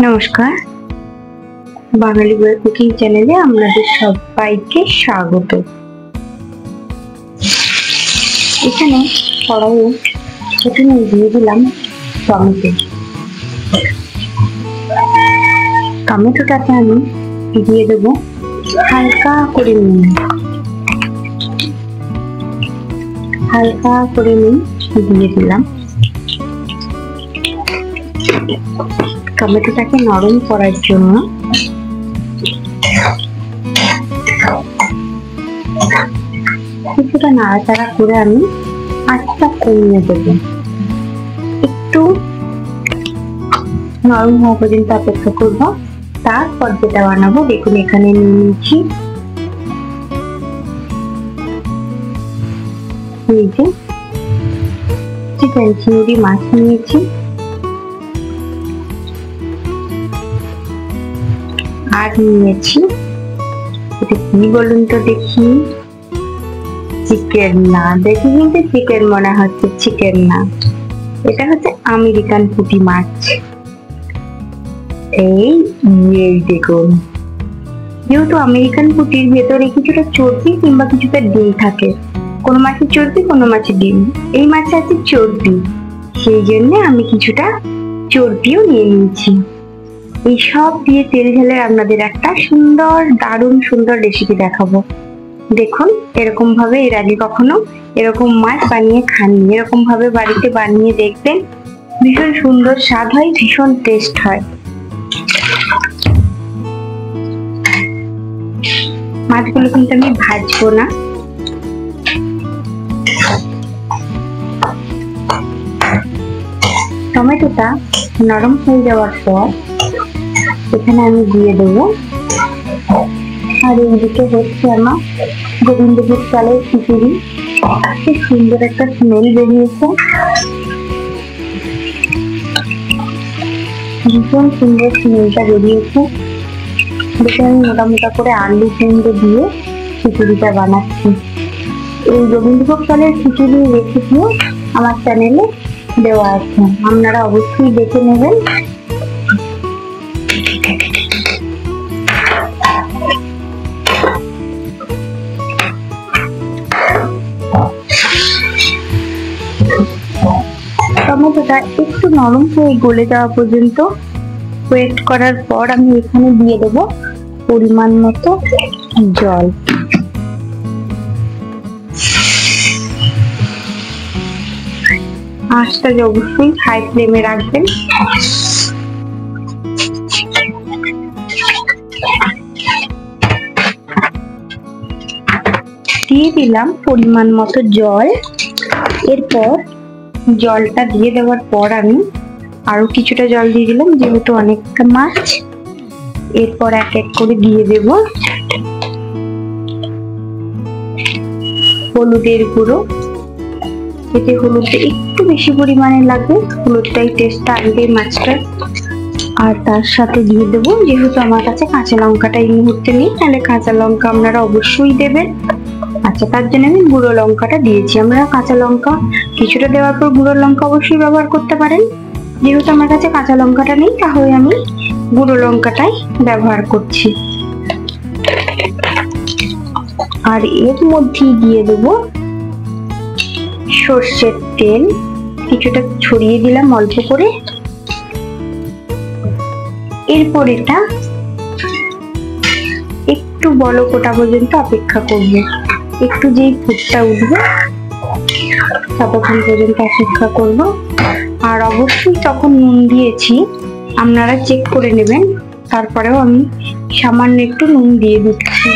নমস্কার, বাঙালি বই কুকিং চ্যানেলে আপনাদের সবাইকে স্বাগত। এখানে কড়াইয়ে প্রথমে দিয়ে দিলাম টমেটোটাকে আমি দিয়ে দেবো হালকা করে নিয়ে দিয়ে দিলাম। টমেটোটাকে নরম করার জন্য কিছুটা নাড়াচাড়া করে আমি আঁচটা কমিয়ে দেবো। একটু নরম হওয়া পর্যন্ত অপেক্ষা করবো। তারপর যেটা বানাবো, দেখুন এখানে নিয়ে নিচ্ছি চিকেন চিংড়ি মাছ নিয়েছি, আর নিয়েছি এটা কি বলুন তো দেখি, চিকেন না। দেখি কিন্তু চিকেন মনে হচ্ছে, চিকেন না, এটা হচ্ছে আমেরিকান পুঁটি মাছ। এই দেখুন, যেহেতু আমেরিকান পুঁটির ভেতরে কিছুটা চর্বি কিংবা কিছুটা ডিম থাকে, কোনো মাছের চর্বি কোনো মাছের ডিম, এই মাছে আছে চর্বি, সেই জন্য আমি কিছুটা চর্বিও নিয়ে নিয়েছি। এই সব দিয়ে তেল ঝালে আপনাদের একটা সুন্দর দারুণ সুন্দর রেসিপি দেখাবো। দেখুন, এরকম ভাবে এর আগে কখনো এরকম মাছ বানিয়ে খাননি, এরকম ভাবে বাড়িতে বানিয়ে দেখবেন, ভীষণ সুন্দর স্বাদ হয়, ভীষণ টেস্ট হয়। মাছগুলো কিন্তু আমি ভাজবো না, টমেটোটা নরম হয়ে যাওয়ার পর এখানে আমি দিয়ে দেবো। আর এইদিকে হচ্ছে আমার গোবিন্দভোগ চালের খিচুড়ি, খুব সুন্দর একটা স্মেল বেরিয়েছে, ভীষণ সুন্দর স্মেলটা বেরিয়েছে। দেখে আমি মোটা মোটা করে আলু কুমড়ো দিয়ে খিচুড়িটা বানাচ্ছি। এই গোবিন্দভোগ চালের খিচুড়ির রেসিপিও আমার চ্যানেলে দেওয়া আছে, আপনারা অবশ্যই দেখে নেবেন। টমেটোটা একটু নরম হয়ে গলে যাওয়া পর্যন্ত ওয়েট করার পর আমি এখানে দিয়ে দেবো পরিমাণ মতো জল। আঁচটা অবশ্যই হাই ফ্লেমে রাখবেন। দিয়ে দিলাম পরিমাণ মতো জল। এরপর জলটা দিয়ে দেওয়ার পর আমি আরো কিছুটা জল দিয়ে দিলাম, যেহেতু অনেকটা মাছ। এরপর এক এক করে দিয়ে দেব হলুদের গুঁড়ো। এতে হলুদটা একটু বেশি পরিমাণে লাগবে, হলুদটাই টেস্টটা আনবে মাছটার। আর তার সাথে দিয়ে দেবো, যেহেতু আমার কাছে কাঁচা লঙ্কাটা এই মুহূর্তে নেই, তাহলে কাঁচা লঙ্কা আপনারা অবশ্যই দেবেন। আচ্ছা, তার জন্য আমি গুঁড়ো লঙ্কাটা দিয়েছি। আপনারা কাঁচা লঙ্কা কিছুটা দেওয়ার পর গুঁড়ো লঙ্কা অবশ্যই ব্যবহার করতে পারেন। যেহেতু আমার কাছে কাঁচা লঙ্কাটা নেই, তাহলে আমি গুঁড়ো লঙ্কাটাই ব্যবহার করছি। আর এর মধ্যে দিয়ে দেবো সর্ষের তেল, কিছুটা ছড়িয়ে দিলাম অল্প করে। এরপর এটা একটু বলক ওঠা পর্যন্ত অপেক্ষা করবো। একটু যেই ফুটটা উঠবে ততক্ষণ পর্যন্ত অপেক্ষা করব। আর অবশ্যই তখন নুন দিয়েছি, আপনারা চেক করে নেবেন। তারপরেও আমি সামান্য একটু নুন দিয়ে দিচ্ছি।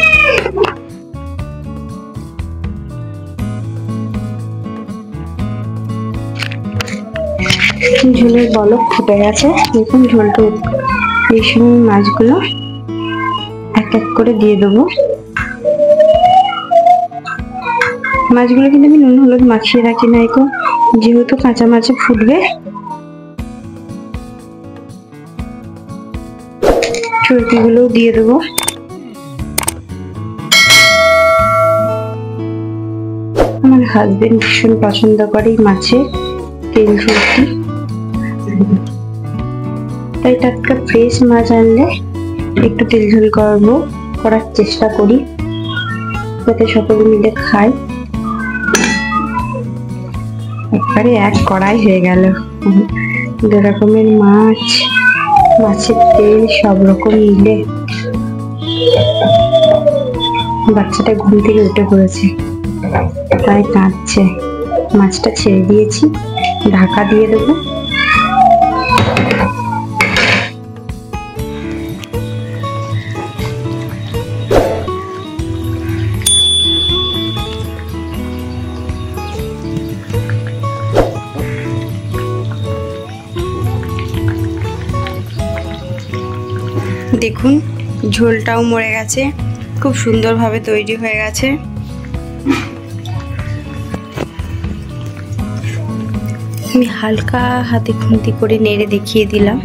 ঝোলের বলক ফুটে গেছে, দেখুন ঝোলটা। এই সময় মাছগুলো এক এক করে দিয়ে দেবো। মাছগুলো কিন্তু আমি নুন হলুদ মাখিয়ে রাখি না, এখন যেহেতু কাঁচা মাছে ফুটবে। চর্বিগুলো দিয়ে দেবো। আমার হাজবেন্ড ভীষণ পছন্দ করে এই মাছের তেল চর্বি। তাই টাটকা ফ্রেশ মাছ আনলে একটু তেল ঝোল করার চেষ্টা করি, যাতে সকলে মিলে খাই। একবারে এক কড়াই হয়ে গেল, 2 রকমের মাছ, মাছের তেল সব রকম মিলে। বাচ্চাটা ঘুম থেকে উঠে পড়েছে, তাই কাঁদছে। মাছটা ছেড়ে দিয়েছি, ঢাকা দিয়ে দেবো। দেখুন ঝোলটাও মরে গেছে, খুব সুন্দরভাবে তৈরি হয়ে গেছে। আমি হালকা হাতে খুন্তি করে নেড়ে দেখিয়ে দিলাম।